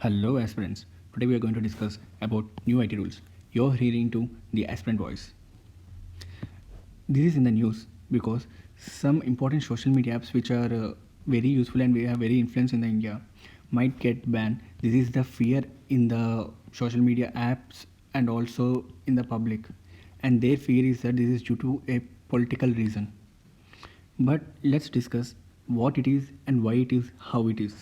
Hello aspirants. Today we are going to discuss about new IT rules. You're hearing to the aspirant voice. This is in the news because some important social media apps which are very useful and we have very influence in the India might get banned. This is the fear in the social media apps and also in the public. And their fear is that this is due to a political reason. But let's discuss what it is and why it is, how it is.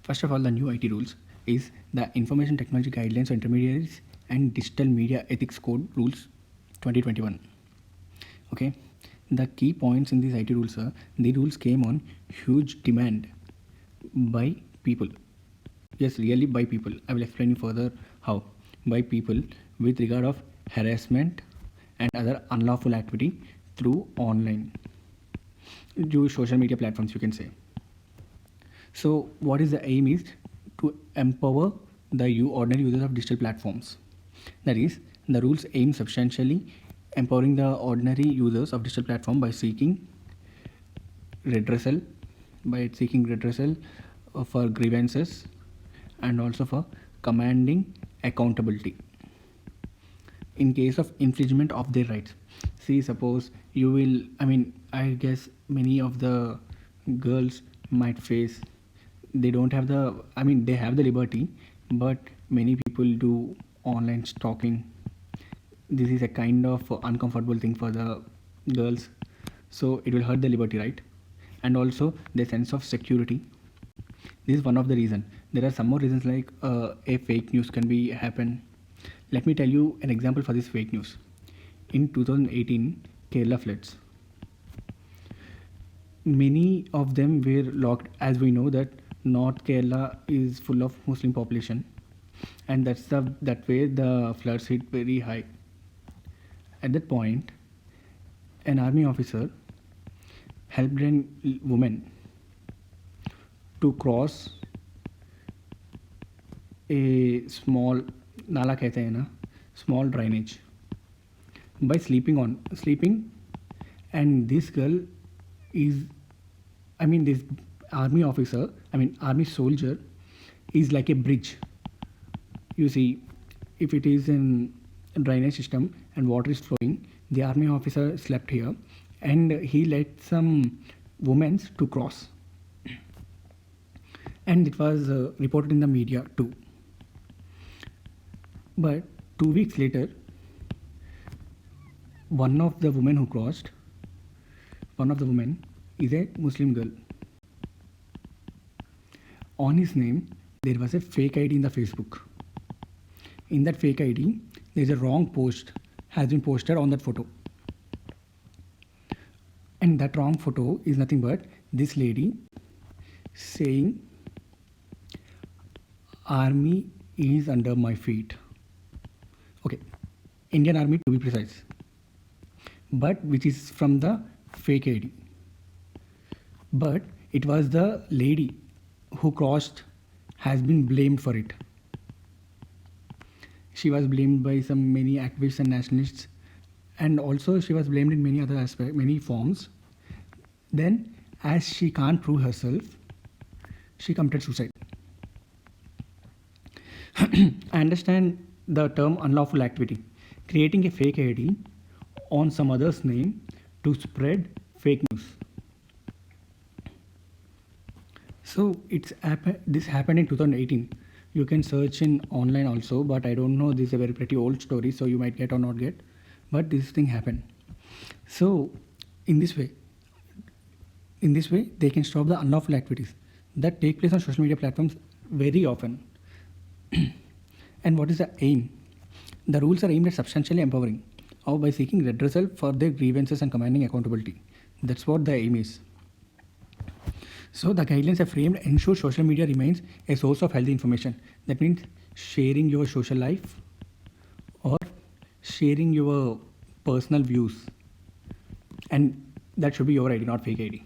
First of all, the new IT rules is the Information Technology Guidelines for Intermediaries and Digital Media Ethics Code Rules 2021. Okay, the key points in these IT rules are the rules came on huge demand by people. Yes, really by people. I will explain you further how. By people with regard of harassment and other unlawful activity through online, through social media platforms, you can say. So, what is the aim is to empower the ordinary users of digital platforms. That is, the rules aim substantially empowering the ordinary users of digital platform redressal, by seeking redressal for grievances and also for commanding accountability in case of infringement of their rights. See, suppose you will, I guess many of the girls might face, they don't have the, they have the liberty, but many people do online stalking. This is a kind of uncomfortable thing for the girls, so it will hurt the liberty, right? And also the sense of security. This is one of the reason. There are some more reasons like a fake news can be happen. Let me tell you an example for this fake news. In 2018 Kerala floods, many of them were locked, as we know that North Kerala is full of Muslim population, and that way the floods hit very high. At that point, an army officer helped a woman to cross a small nala कहते हैं ना, small drainage, by sleeping, and this girl is, this army officer, army soldier is like a bridge. You see, if it is in a drainage system and water is flowing, the army officer slept here and he let some women to cross, and it was reported in the media too. But 2 weeks later, one of the women is a Muslim girl. On his name, there was a fake ID in the Facebook. In that fake ID, there is a wrong post has been posted on that photo. And that wrong photo is nothing but this lady saying, "Army is under my feet." Okay, Indian Army to be precise, but which is from the fake ID. But it was the lady who crossed has been blamed for it. She was blamed by some many activists and nationalists, and also she was blamed in many other aspects, many forms. Then, as she can't prove herself, she committed suicide. I understand the term unlawful activity, creating a fake ID on some other's name to spread fake news. So this happened in 2018. You can search in online also, but I don't know. This is a very pretty old story, so you might get or not get. But this thing happened. So in this way, they can stop the unlawful activities that take place on social media platforms very often. And what is the aim? The rules are aimed at substantially empowering, or by seeking redressal for their grievances and commanding accountability. That's what the aim is. So the guidelines are framed to ensure social media remains a source of healthy information. That means sharing your social life or sharing your personal views, and that should be your ID, not fake ID.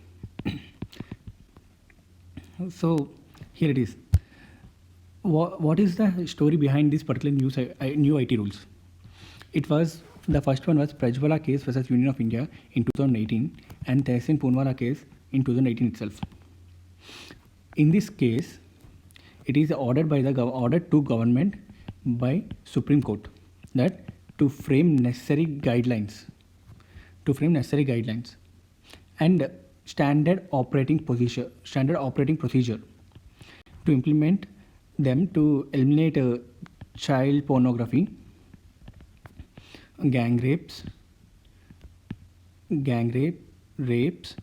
So here it is. What is the story behind this particular new IT rules? It was, the first one was Prajwala case versus Union of India in 2018 and Tehsin Poonwala case in 2018 itself. In this case, it is ordered to government by Supreme Court that to frame necessary guidelines and standard operating procedure to implement them to eliminate child pornography, gang rapes, rapes,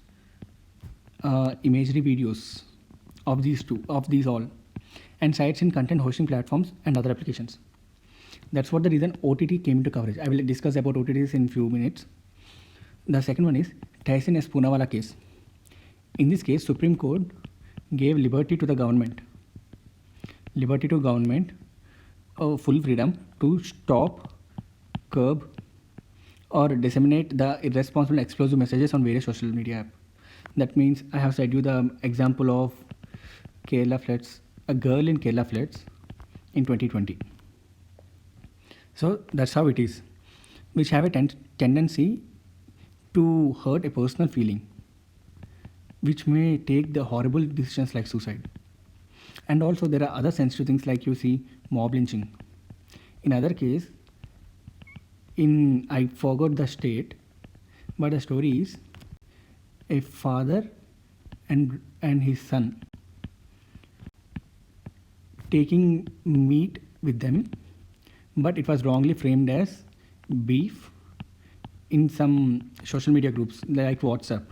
imagery videos of these all, and sites in content hosting platforms and other applications. That's what the reason OTT came into coverage. I will discuss about OTTs in few minutes. The second one is Tyson S. Poonawalla case. In this case, Supreme Court gave liberty to government, full freedom to stop, curb, or disseminate the irresponsible and explosive messages on various social media apps. That means I have said you the example of Kerala floods, a girl in Kerala floods in 2020. So that's how it is, which have a tendency to hurt a personal feeling, which may take the horrible decisions like suicide. And also there are other sensitive things like you see mob lynching. In other case, I forgot the state, but the story is a father and his son taking meat with them, but it was wrongly framed as beef in some social media groups like WhatsApp.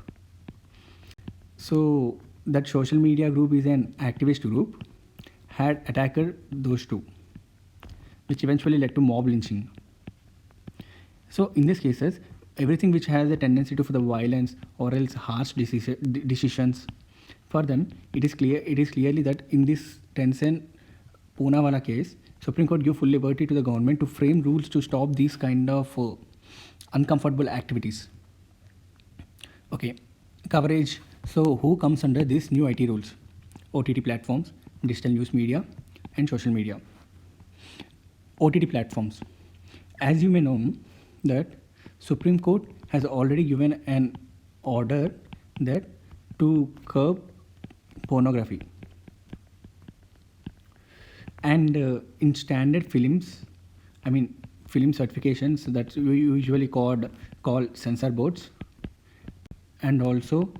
So that social media group is an activist group had attacked those two, which eventually led to mob lynching. So in these cases, everything which has a tendency to for the violence or else harsh decisions, for them it is clearly that in this Tyson Poonawalla case, Supreme Court give full liberty to the government to frame rules to stop these kind of uncomfortable activities. Okay, coverage. So who comes under these new IT rules? OTT platforms, digital news media, and social media. OTT platforms. As you may know that Supreme Court has already given an order that to curb pornography. And in standard films, film certifications that we usually call censor boards, and also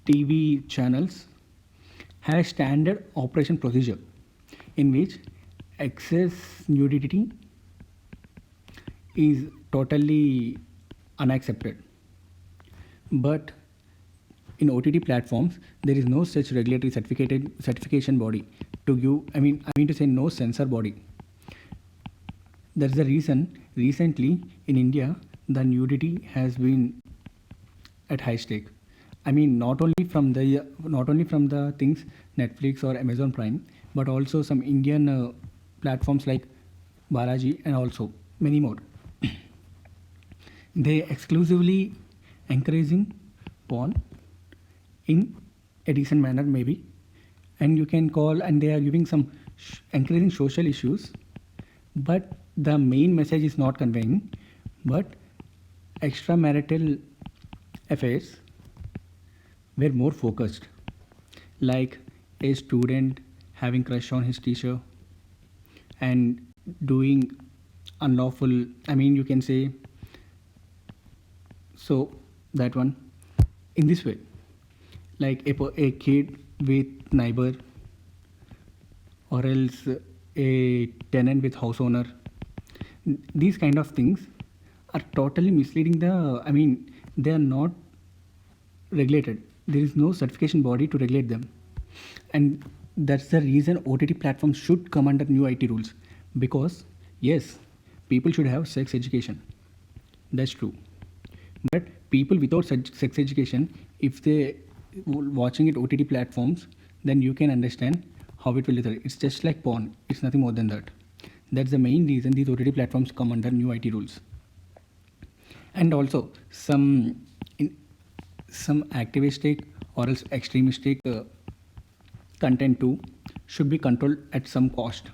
TV channels have a standard operation procedure in which excess nudity is totally unaccepted. But in OTT platforms, there is no such regulatory certification body to give. I mean to say no censor body. That's the reason recently in India the nudity has been at high stake. Not only from the things Netflix or Amazon Prime, but also some Indian platforms like Balaji and also many more. They exclusively encouraging porn in a decent manner maybe, and you can call, and they are giving some encouraging social issues, but the main message is not conveying, but extramarital affairs were more focused, like a student having crush on his teacher and doing unlawful, you can say, so that one in this way, like a kid with neighbor or else a tenant with house owner. These kind of things are totally misleading. They are not regulated. There is no certification body to regulate them, and that's the reason OTT platforms should come under new IT rules. Because yes, people should have sex education. That's true. But people without sex education, if they watching it OTT platforms, then you can understand how it will literally. It's just like porn. It's nothing more than that. That's the main reason these OTT platforms come under new IT rules. And also some activistic or else extremistic content too should be controlled at some cost.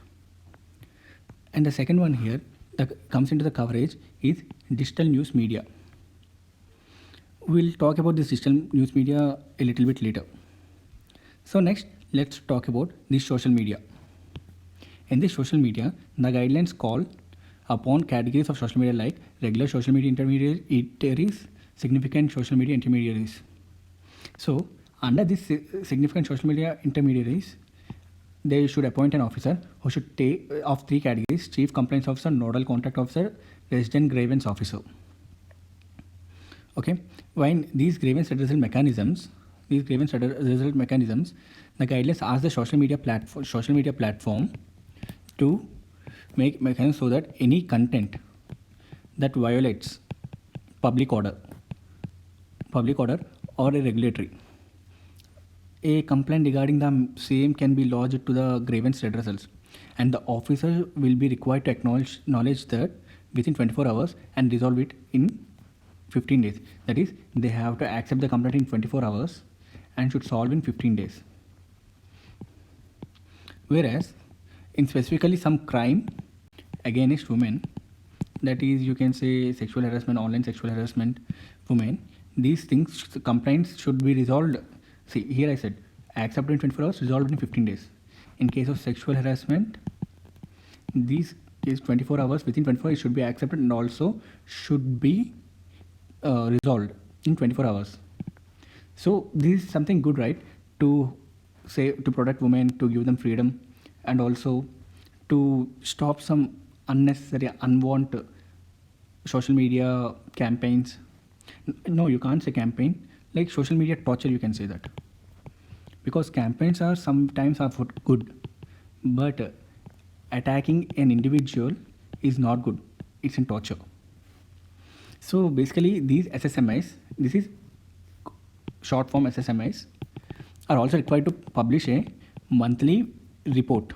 And the second one here that comes into the coverage is digital news media. We'll talk about this digital news media a little bit later. So next, let's talk about this social media. In this social media, the guidelines call upon categories of social media like regular social media intermediaries, significant social media intermediaries. So, under this significant social media intermediaries, they should appoint an officer who should take of three categories: chief compliance officer, nodal contact officer, resident grievance officer. Okay, when these grievance redressal mechanisms, the guidelines ask the social media platform to make mechanisms so that any content that violates public order or a regulatory, a complaint regarding the same can be lodged to the grievance redressals, and the officer will be required to acknowledge that within 24 hours and resolve it in 15 days. That is, they have to accept the complaint in 24 hours and should solve in 15 days. Whereas, in specifically some crime against women, that is, you can say sexual harassment, online sexual harassment, women, these things, complaints should be resolved. See, here I said accepted in 24 hours, resolved in 15 days. In case of sexual harassment, these is 24 hours, within 24 hours it should be accepted and also should be resolved in 24 hours. So this is something good, right? To say, to protect women, to give them freedom, and also to stop some unnecessary, unwanted social media campaigns. No, you can't say campaign, like social media torture, you can say that, because campaigns are sometimes are for good, but attacking an individual is not good. It's in torture. So basically, these SSMIs, this is short form SSMIs, are also required to publish a monthly report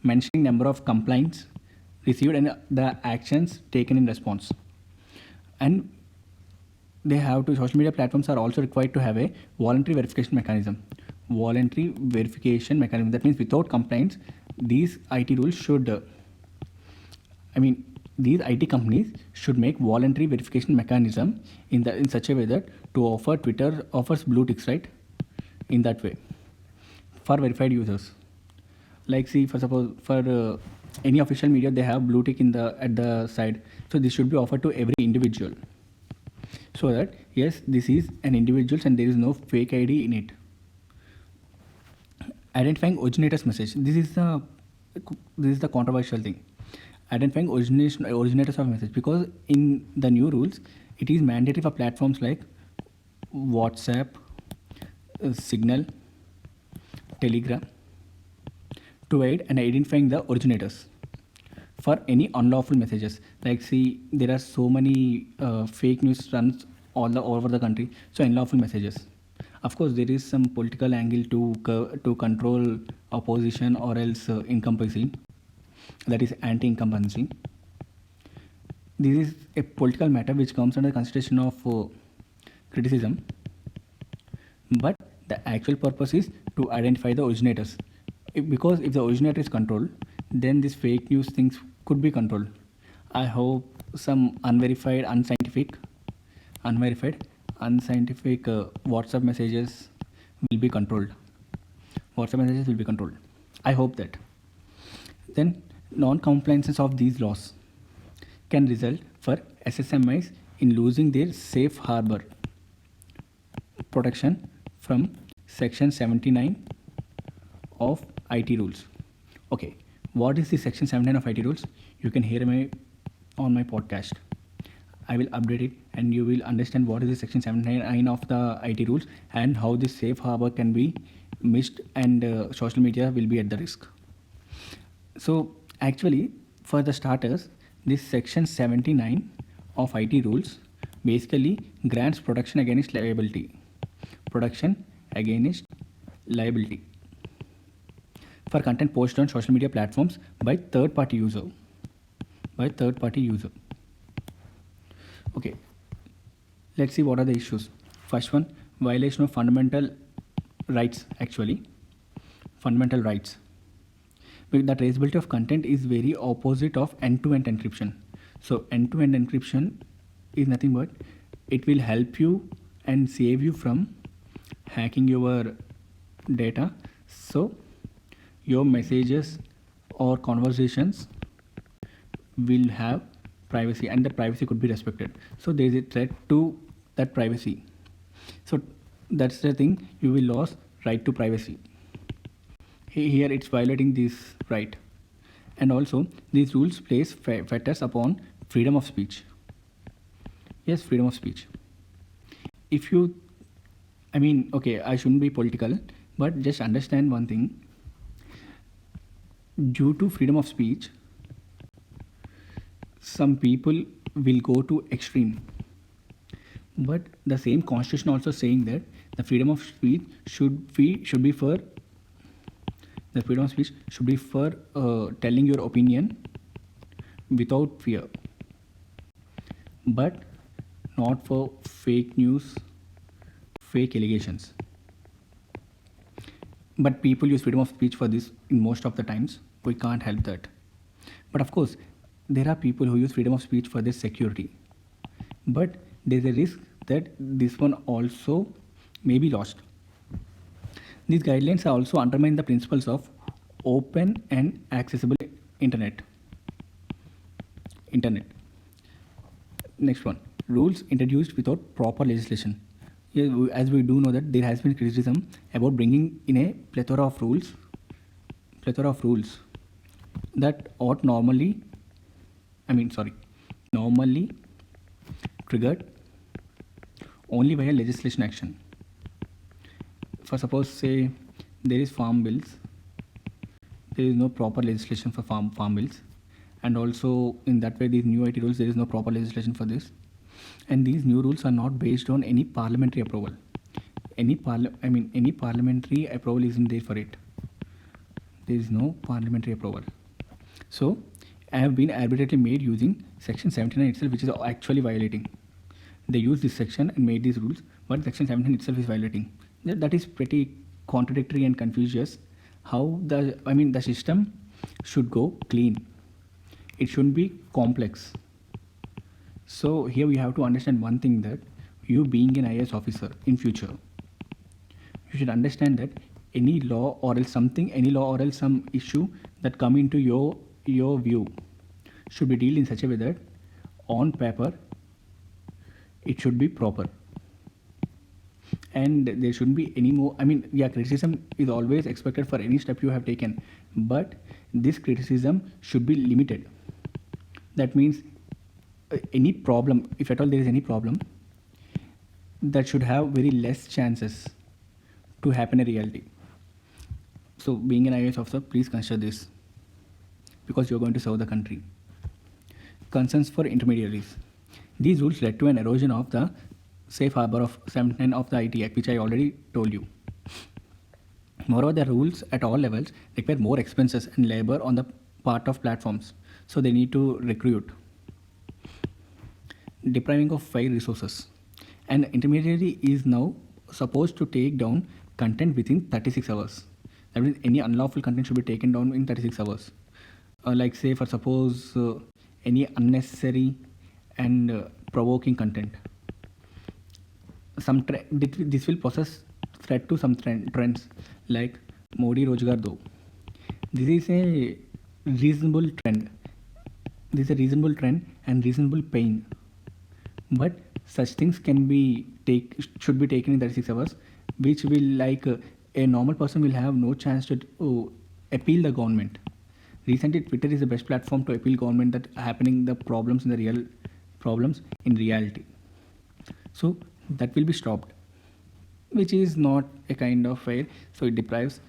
mentioning number of complaints received and the actions taken in response. And they have to, social media platforms are also required to have a voluntary verification mechanism. Voluntary verification mechanism. That means without complaints, these IT rules should, these IT companies should make voluntary verification mechanism in such a way that to offer, Twitter offers blue ticks, right? In that way, for verified users. Like, see, for suppose for any official media, they have blue tick at the side. So this should be offered to every individual, so that yes, this is an individual and there is no fake ID in it. Identifying originator's message. This is the controversial thing. Identifying originators of message, because in the new rules, it is mandatory for platforms like WhatsApp, Signal, Telegram to aid in identifying the originators for any unlawful messages. Like, see, there are so many fake news runs all over the country. So unlawful messages. Of course, there is some political angle to control opposition or else incumbency. That is anti-incumbency. This is a political matter which comes under consideration of criticism. But the actual purpose is to identify the originators. Because if the originator is controlled, then these fake news things could be controlled. I hope some unverified, unscientific WhatsApp messages will be controlled. I hope that. Then non-compliances of these laws can result for SSMIs in losing their safe harbor protection from Section 79 of IT rules. Okay, what is the Section 79 of IT rules? You can hear me on my podcast. I will update it and you will understand what is the Section 79 of the IT rules and how this safe harbor can be missed and social media will be at the risk. So actually, for the starters, this Section 79 of IT rules basically grants protection against liability for content posted on social media platforms by third party user. Okay, let's see what are the issues. First one, violation of fundamental rights. The traceability of content is very opposite of end-to-end encryption. So end-to-end encryption is nothing but it will help you and save you from hacking your data. So your messages or conversations will have privacy, and the privacy could be respected. So there is a threat to that privacy. So that's the thing, you will lose right to privacy. Here it's violating this right. And also these rules place fetters upon freedom of speech. Yes, freedom of speech. If you, I mean, okay, I shouldn't be political, but just understand one thing. Due to freedom of speech, some people will go to extreme. But the same constitution also saying that the freedom of speech should be for the freedom of speech should be for telling your opinion without fear, but not for fake news, fake allegations. But people use freedom of speech for this in most of the times. We can't help that. But of course, there are people who use freedom of speech for their security. But there's a risk that this one also may be lost. These guidelines also undermine the principles of open and accessible internet. Next one, rules introduced without proper legislation. Yeah, as we do know that there has been criticism about bringing in a plethora of rules that ought normally triggered only by a legislation action. For suppose say there is farm bills, there is no proper legislation for farm bills, and also in that way these new IT rules, there is no proper legislation for this, and these new rules are not based on any parliamentary approval. Any parliamentary approval isn't there for it. There is no parliamentary approval. So have been arbitrarily made using section 79 itself, which is actually violating. They use this section and made these rules, but section 17 itself is violating. That is pretty contradictory and confucius. How the system should go clean. It shouldn't be complex. So here we have to understand one thing, that you being an IAS officer in future, you should understand that any law or else some issue that come into your view should be dealt in such a way that on paper it should be proper, and there shouldn't be any more. Criticism is always expected for any step you have taken, but this criticism should be limited. That means any problem, if at all there is any problem, that should have very less chances to happen in reality. So being an IAS officer, please consider this, because you're going to serve the country. Concerns for intermediaries. These rules led to an erosion of the safe harbor of 79 of the IT Act, which I already told you. Moreover, the rules at all levels require more expenses and labor on the part of platforms, so they need to recruit. Depriving of fair resources. An intermediary is now supposed to take down content within 36 hours. That means any unlawful content should be taken down in 36 hours. Like say for suppose any unnecessary and provoking content. This will possess threat to some trends like Modi Rojgar Do. This is a reasonable trend. This is a reasonable trend and reasonable pain. But such things should be taken in 36 hours, which will a normal person will have no chance to appeal the government. Recently, Twitter is the best platform to appeal government that happening the problems in the real problems in reality. So that will be stopped, which is not a kind of fair. So it deprives.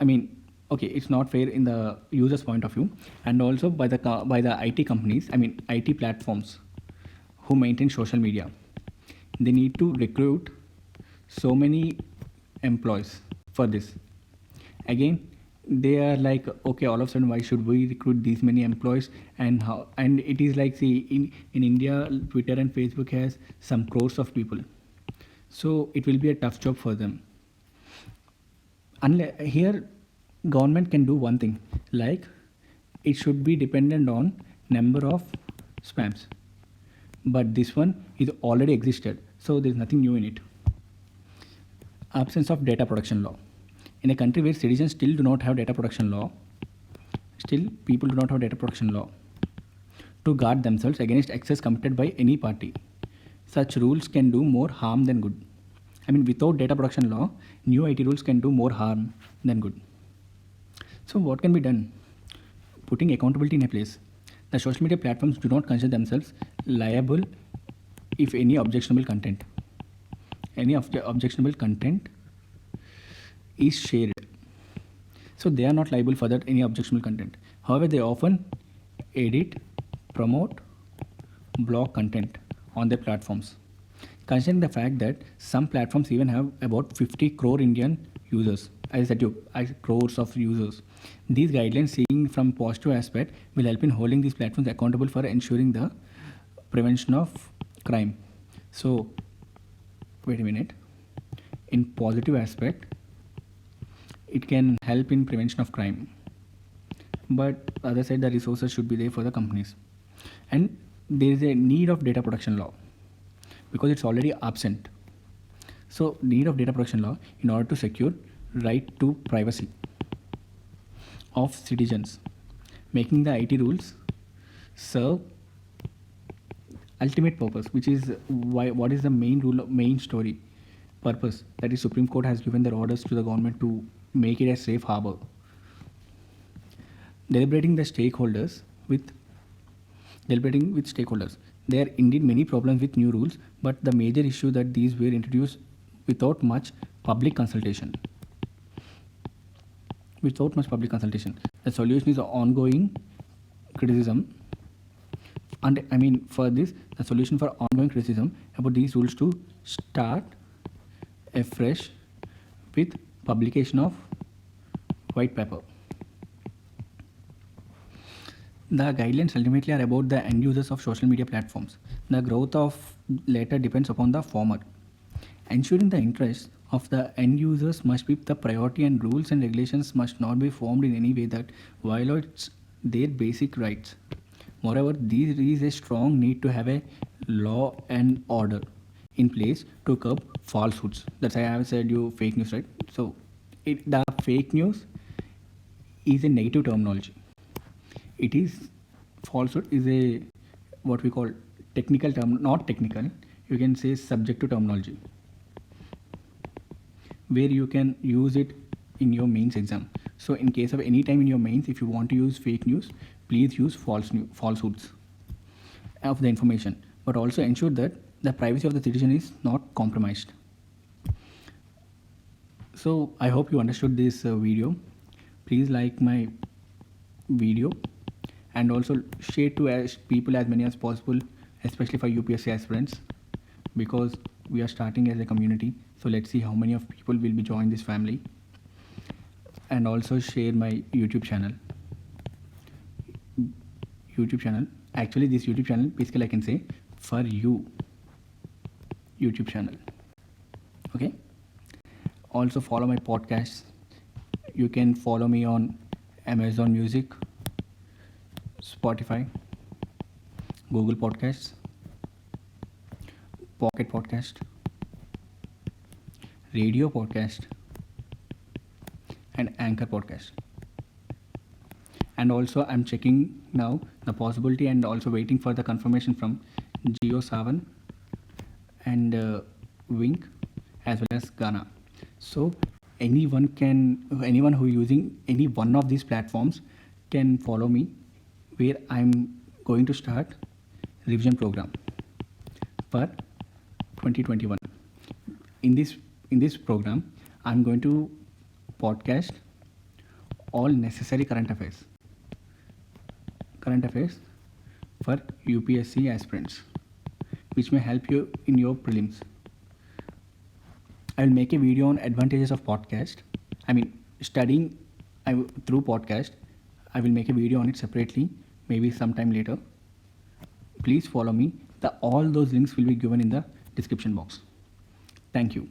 It's not fair in the user's point of view, and also by the IT companies. IT platforms who maintain social media. They need to recruit so many employees for this. Again, they are like, okay, all of a sudden why should we recruit these many employees, and how? And it is like, see, in India, Twitter and Facebook has some crores of people, so it will be a tough job for them. Here government can do one thing, like it should be dependent on number of spams, but this one is already existed, so there is nothing new in it. Absence of data protection law. In a country where citizens still do not have data protection law, Still, people do not have data protection law to guard themselves against excess committed by any party. Such rules can do more harm than good. I mean, without data protection law, new IT rules can do more harm than good. So, what can be done? Putting accountability in a place. The social media platforms do not consider themselves liable if any objectionable content. Any objectionable content is shared. So they are not liable for that any objectionable content. However, they often edit, promote, block content on their platforms. Considering the fact that some platforms even have about 50 crore Indian users, I said you, crores of users. These guidelines seen from positive aspect will help in holding these platforms accountable for ensuring the prevention of crime. So, wait a minute. In positive aspect, it can help in prevention of crime. But other side, the resources should be there for the companies. And there is a need of data protection law because it's already absent. So, need of data protection law in order to secure right to privacy of citizens, making the IT rules serve ultimate purpose, which is what is the main rule, main story purpose, that is Supreme Court has given their orders to the government to make it a safe harbor. Deliberating with stakeholders. There are indeed many problems with new rules, but the major issue that these were introduced without much public consultation. The solution is ongoing criticism. And I mean, for this, the solution for ongoing criticism about these rules to start afresh with publication of white paper. The guidelines ultimately are about the end users of social media platforms. The growth of latter depends upon the former. Ensuring the interests of the end users must be the priority, and rules and regulations must not be formed in any way that violates their basic rights. Moreover, there is a strong need to have a law and order in place to curb falsehoods. That's why I have said you fake news, right? So, the fake news is a negative terminology. It is falsehood is a what we call technical term, not technical. You can say subjective terminology, where you can use it in your mains exam. So, in case of any time in your mains, if you want to use fake news, please use falsehoods of the information, but also ensure that the privacy of the citizen is not compromised. So, I hope you understood this video. Please like my video and also share to as people as many as possible, especially for UPSC aspirants, because we are starting as a community. So let's see how many of people will be joining this family. And also share my YouTube channel. Actually, this YouTube channel, basically I can say for you YouTube channel. Okay. Also follow my podcasts. You can follow me on Amazon Music, Spotify, Google Podcasts, Pocket Podcast, Radio Podcast, and Anchor Podcast. And also I'm checking now the possibility and also waiting for the confirmation from JioSaavn and Wink as well as Ghana. So anyone who using any one of these platforms can follow me, where I'm going to start revision program for 2021. In this program, I'm going to podcast all necessary current affairs for UPSC aspirants, which may help you in your prelims. I will make a video on advantages of podcast. I mean, studying through podcast. I will make a video on it separately, maybe sometime later. Please follow me. All those links will be given in the description box. Thank you.